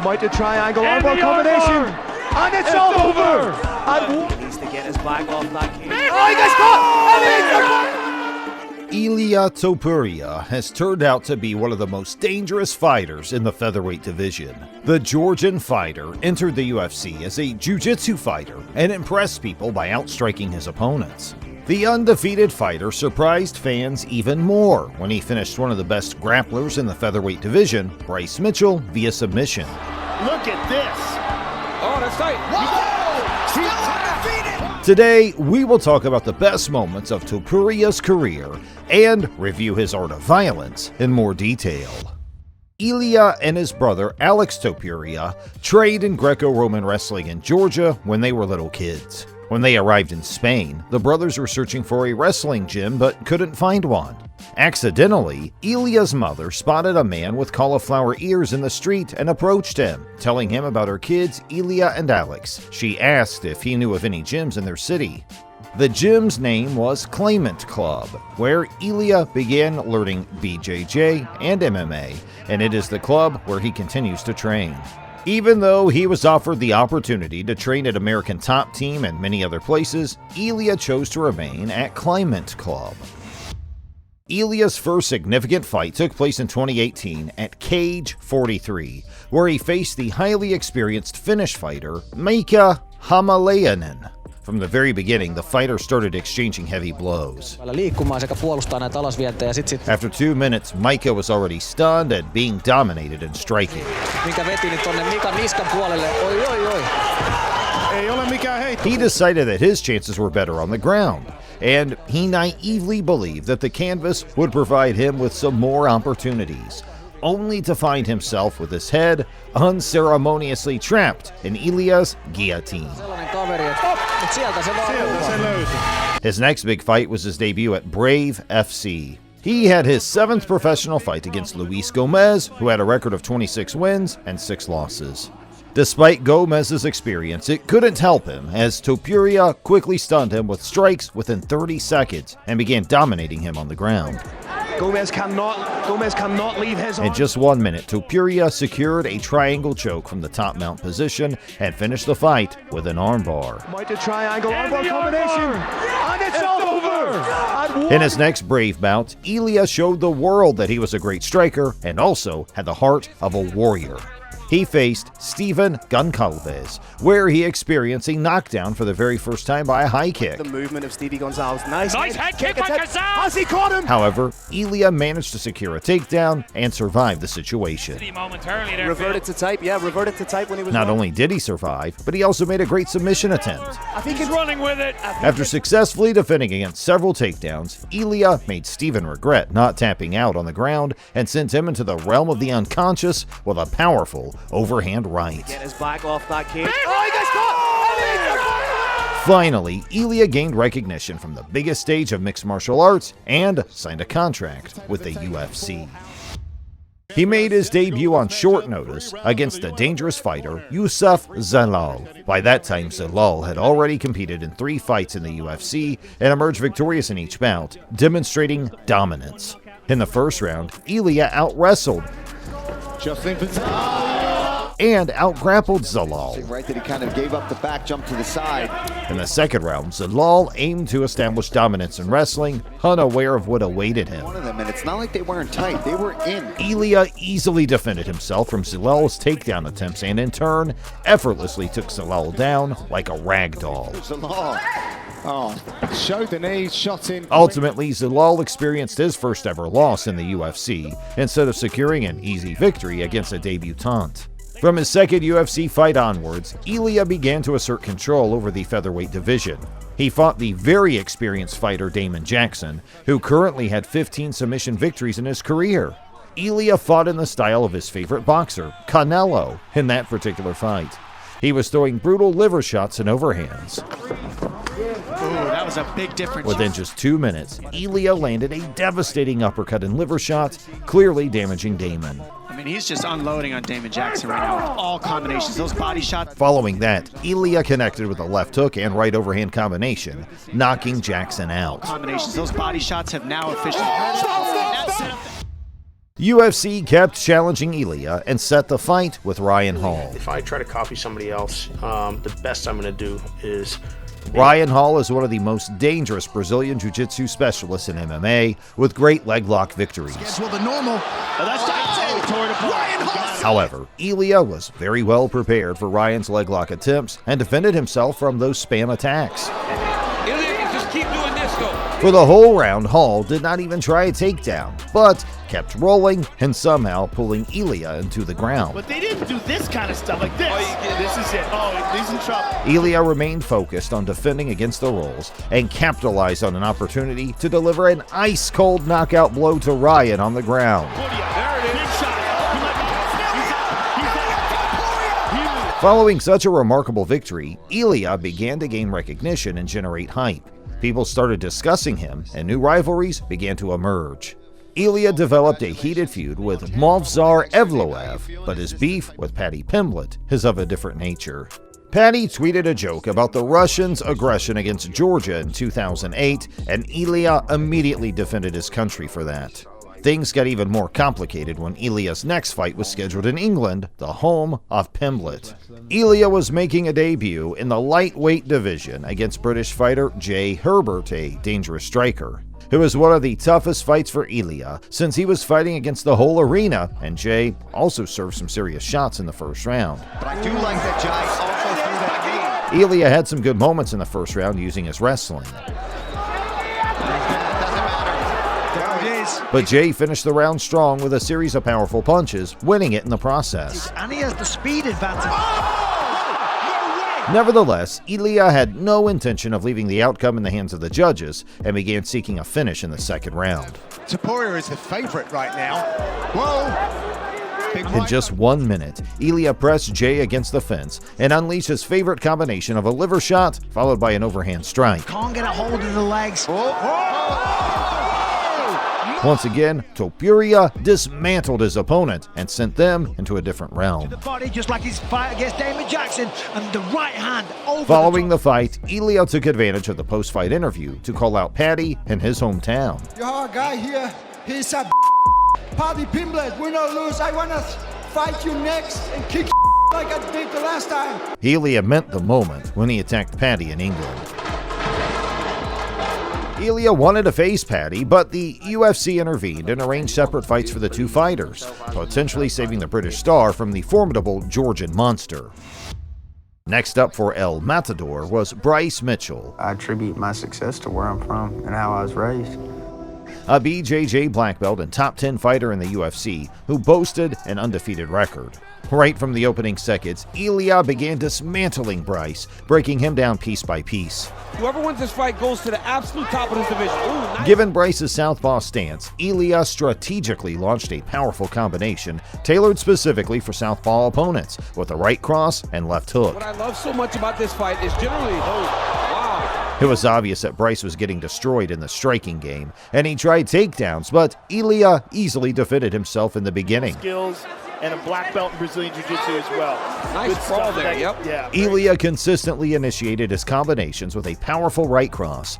Might the triangle armbar combination. And it's all over. And he needs to get his back off that cage. oh, he gets caught. Ilia Topuria has turned out to be one of the most dangerous fighters in the featherweight division. The Georgian fighter entered the UFC as a jiu-jitsu fighter and impressed people by outstriking his opponents. The undefeated fighter surprised fans even more when he finished one of the best grapplers in the featherweight division, Bryce Mitchell, via submission. Look at this. Oh, that's tight. Whoa! Still undefeated! Today, we will talk about the best moments of Topuria's career and review his art of violence in more detail. Ilia and his brother Alex Topuria trained in Greco-Roman wrestling in Georgia when they were little kids. When they arrived in Spain, the brothers were searching for a wrestling gym but couldn't find one. Accidentally, Ilia's mother spotted a man with cauliflower ears in the street and approached him, telling him about her kids, Ilia and Alex. She asked if he knew of any gyms in their city. The gym's name was Claimant Club, where Ilia began learning BJJ and MMA, and it is the club where he continues to train. Even though he was offered the opportunity to train at American Top Team and many other places, Ilia chose to remain at Claimant Club. Ilia's first significant fight took place in 2018 at Cage 43, where he faced the highly experienced Finnish fighter Mika Hamalainen. From the very beginning, the fighter started exchanging heavy blows. After 2 minutes, Mika was already stunned and being dominated in striking. He decided that his chances were better on the ground, and he naively believed that the canvas would provide him with some more opportunities, only to find himself with his head unceremoniously trapped in Ilia's guillotine. His next big fight was his debut at Brave FC. He had his 7th professional fight against Luis Gomez, who had a record of 26 wins and 6 losses. Despite Gomez's experience, it couldn't help him, as Topuria quickly stunned him with strikes within 30 seconds and began dominating him on the ground. Gomez cannot leave his In just 1 minute, Topuria secured a triangle choke from the top mount position and finished the fight with an armbar. Might the triangle armbar combination. And it's all over. In his next Brave bout, Ilia showed the world that he was a great striker and also had the heart of a warrior. He faced Steven Goncalves, where he experienced a knockdown for the very first time by a high kick. The movement of Stevie Gonzalez. Nice head kick by Gonzalez. Has he caught him? However, Ilia managed to secure a takedown and survive the situation. Reverted to type, reverted to type when he was Not wrong. only did he survive, but he also made a great submission attempt. I think he's running with it. After successfully defending against several takedowns, Ilia made Steven regret not tapping out on the ground and sent him into the realm of the unconscious with a powerful overhand right. Get his back off that cage. Oh, he gets caught. Finally, Ilia gained recognition from the biggest stage of mixed martial arts and signed a contract with the UFC. He made his debut on short notice against the dangerous fighter Yusuf Zalal. By that time, Zalal had already competed in 3 fights in the UFC and emerged victorious in each bout, demonstrating dominance. In the first round, Ilia out-wrestled and out-grappled Zalal. Right, that he kind of gave up the back jump to the side. In the second round, Zalal aimed to establish dominance in wrestling, unaware of what awaited him. One of them, and it's not like they weren't tight, they were in. Ilia easily defended himself from Zalal's takedown attempts and in turn, effortlessly took Zalal down like a rag doll. Zalal. Oh, showed the knee, shot in. Ultimately, Zalal experienced his first ever loss in the UFC, instead of securing an easy victory against a debutant. From his second UFC fight onwards, Ilia began to assert control over the featherweight division. He fought the very experienced fighter Damon Jackson, who currently had 15 submission victories in his career. Ilia fought in the style of his favorite boxer, Canelo, in that particular fight. He was throwing brutal liver shots and overhands. That was a big difference. Within just 2 minutes, Ilia landed a devastating uppercut and liver shot, clearly damaging Damon. I mean, he's just unloading on Damon Jackson right now with all combinations. Those body shots. Following that, Ilia connected with a left hook and right overhand combination, knocking Jackson out. Those body shots have now officially. UFC kept challenging Ilia and set the fight with Ryan Hall. If I try to copy somebody else, the best I'm going to do is... Ryan Hall is one of the most dangerous Brazilian Jiu-jitsu specialists in MMA, with great leg lock victories. However, Ilia was very well prepared for Ryan's leg lock attempts and defended himself from those spam attacks. For the whole round, Hall did not even try a takedown, but kept rolling and somehow pulling Ilia into the ground. But they didn't do this kind of stuff like this. This is it. Oh, he's in trouble. Ilia remained focused on defending against the rolls and capitalized on an opportunity to deliver an ice-cold knockout blow to Ryan on the ground. Following such a remarkable victory, Ilia began to gain recognition and generate hype. People started discussing him, and new rivalries began to emerge. Ilia developed a heated feud with Movsar Evloev, but his beef with Paddy Pimblett is of a different nature. Paddy tweeted a joke about the Russians' aggression against Georgia in 2008, and Ilia immediately defended his country for that. Things got even more complicated when Ilia's next fight was scheduled in England, the home of Pimblett. Ilia was making a debut in the lightweight division against British fighter Jay Herbert, a dangerous striker. It was one of the toughest fights for Ilia since he was fighting against the whole arena, and Jay also served some serious shots in the first round. But I do like that Jay also threw that knee. Ilia had some good moments in the first round using his wrestling. But Jay finished the round strong with a series of powerful punches, winning it in the process. And he has the speed advantage. Nevertheless, Ilia had no intention of leaving the outcome in the hands of the judges and began seeking a finish in the second round. Topuria is the favorite right now. Whoa! In just 1 minute, Ilia pressed Jay against the fence and unleashed his favorite combination of a liver shot followed by an overhand strike. Can't get a hold of the legs. Once again, Topuria dismantled his opponent and sent them into a different realm. The body, just like his fight against Damon Jackson, and the right hand over. Following the fight, Ilia took advantage of the post-fight interview to call out Paddy in his hometown. Your guy here, he's a Paddy Pimblett, win or lose, I wanna fight you next and kick like I did the last time. Ilia meant the moment when he attacked Paddy in England. Ilia wanted to face Paddy, but the UFC intervened and arranged separate fights for the two fighters, potentially saving the British star from the formidable Georgian monster. Next up for El Matador was Bryce Mitchell. I attribute my success to where I'm from and how I was raised. A BJJ black belt and top 10 fighter in the UFC who boasted an undefeated record. Right from the opening seconds, Ilia began dismantling Bryce, breaking him down piece by piece. Whoever wins this fight goes to the absolute top of this division. Ooh, nice. Given Bryce's southpaw stance, Ilia strategically launched a powerful combination tailored specifically for southpaw opponents with a right cross and left hook. What I love so much about this fight is generally, wow. It was obvious that Bryce was getting destroyed in the striking game, and he tried takedowns, but Ilia easily defended himself in the beginning. Skills and a black belt in Brazilian Jiu-Jitsu as well. Nice sprawl there, yep. Yeah. Ilia consistently initiated his combinations with a powerful right cross,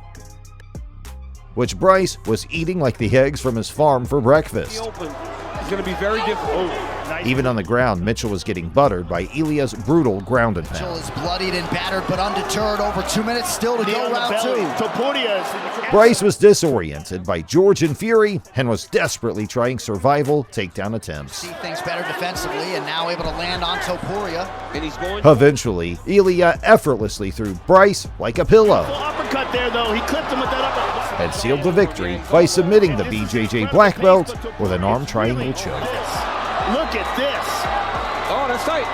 which Bryce was eating like the eggs from his farm for breakfast. It's going to be very difficult. Nice. Even on the ground, Mitchell was getting buttered by Ilia's brutal ground and Mitchell pound. is bloodied and battered, but undeterred. Over 2 minutes still to go, round two. Topuria is Bryce was disoriented by Georgian fury and was desperately trying survival takedown attempts. See things better defensively and now able to land on Topuria. And he's going. Eventually, Ilia effortlessly threw Bryce like a pillow uppercut there, though. He clipped him with that uppercut. and sealed the victory by submitting the BJJ black belt with an arm triangle choke. Look at this. Oh, that's tight.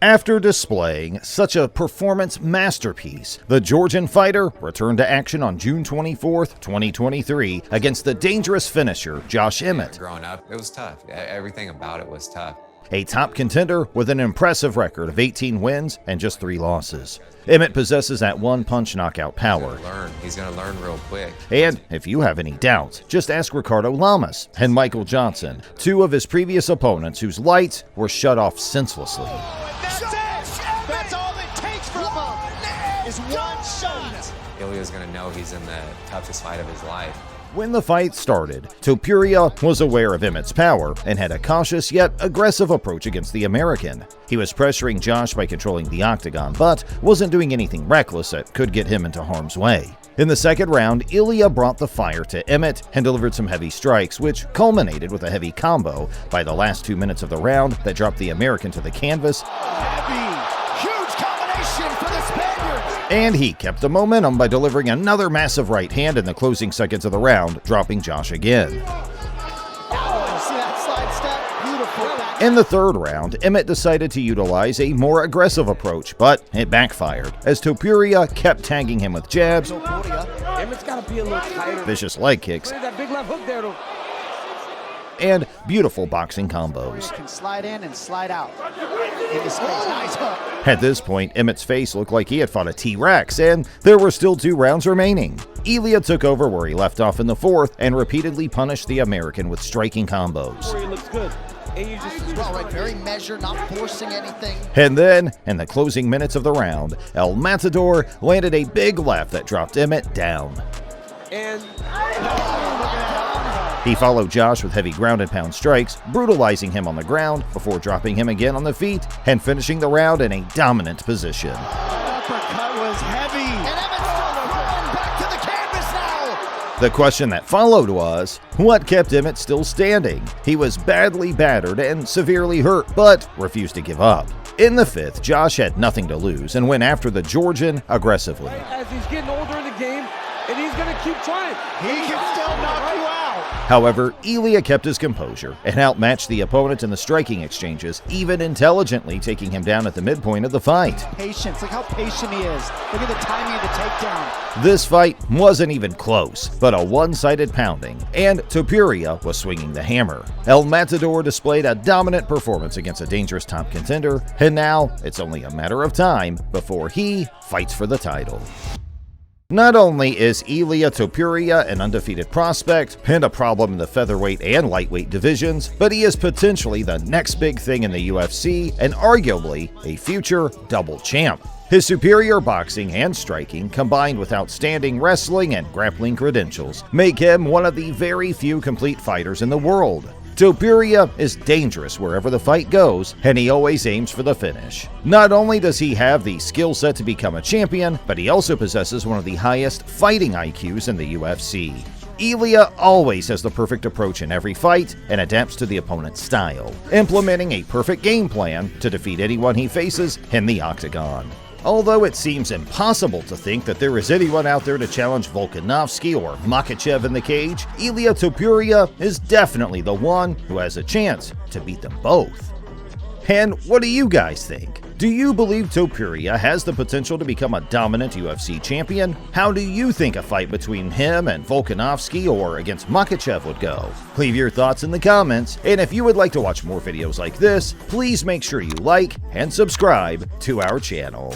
After displaying such a performance masterpiece, the Georgian fighter returned to action on June 24th, 2023 against the dangerous finisher Josh Emmett. Growing up, it was tough. Everything about it was tough. A top contender with an impressive record of 18 wins and just 3 losses. Emmett possesses that one-punch knockout power. He's going to learn real quick. And if you have any doubts, just ask Ricardo Lamas and Michael Johnson, 2 of his previous opponents whose lights were shut off senselessly. That's all it takes from him is one shot. Ilia's going to know he's in the toughest fight of his life. When the fight started, Topuria was aware of Emmett's power and had a cautious yet aggressive approach against the American. He was pressuring Josh by controlling the octagon, but wasn't doing anything reckless that could get him into harm's way. In the second round, Ilia brought the fire to Emmett and delivered some heavy strikes, which culminated with a heavy combo by the last 2 minutes of the round that dropped the American to the canvas. Huge combination for the Spaniards. And he kept the momentum by delivering another massive right hand in the closing seconds of the round, dropping Josh again. In the third round, Emmett decided to utilize a more aggressive approach, but it backfired, as Topuria kept tagging him with jabs, Emmett's got to be a little tighter. vicious leg kicks, That big left hook there, though. and beautiful boxing combos. Can slide in and slide out. In the space. Nice hook. At this point, Emmett's face looked like he had fought a T-Rex, and there were still 2 rounds remaining. Ilia took over where he left off in the fourth and repeatedly punished the American with striking combos. It looks good. And you just Well, right, very measured, not forcing anything. And then, in the closing minutes of the round, El Matador landed a big left that dropped Emmett down. and He followed Josh with heavy ground and pound strikes, brutalizing him on the ground before dropping him again on the feet and finishing the round in a dominant position. Uppercut was heavy. And Emmett's still throwing back to the canvas now. The question that followed was, what kept Emmett still standing? He was badly battered and severely hurt, but refused to give up. In the fifth, Josh had nothing to lose and went after the Georgian aggressively. as he's getting older in the game, and he's going to keep trying. He can still knock you out. However, Ilia kept his composure and outmatched the opponent in the striking exchanges, even intelligently taking him down at the midpoint of the fight. Patience. Look how patient he is. Look at the timing of the takedown. This fight wasn't even close, but a one-sided pounding, and Topuria was swinging the hammer. El Matador displayed a dominant performance against a dangerous top contender, and now it's only a matter of time before he fights for the title. Not only is Ilia Topuria an undefeated prospect and a problem in the featherweight and lightweight divisions, but he is potentially the next big thing in the UFC and arguably a future double champ. His superior boxing and striking, combined with outstanding wrestling and grappling credentials, make him one of the very few complete fighters in the world. Topuria is dangerous wherever the fight goes, and he always aims for the finish. Not only does he have the skill set to become a champion, but he also possesses one of the highest fighting IQs in the UFC. Ilia always has the perfect approach in every fight and adapts to the opponent's style, implementing a perfect game plan to defeat anyone he faces in the octagon. Although it seems impossible to think that there is anyone out there to challenge Volkanovski or Makhachev in the cage, Ilia Topuria is definitely the one who has a chance to beat them both. And what do you guys think? Do you believe Topuria has the potential to become a dominant UFC champion? How do you think a fight between him and Volkanovski or against Makhachev would go? Leave your thoughts in the comments, and if you would like to watch more videos like this, please make sure you like and subscribe to our channel.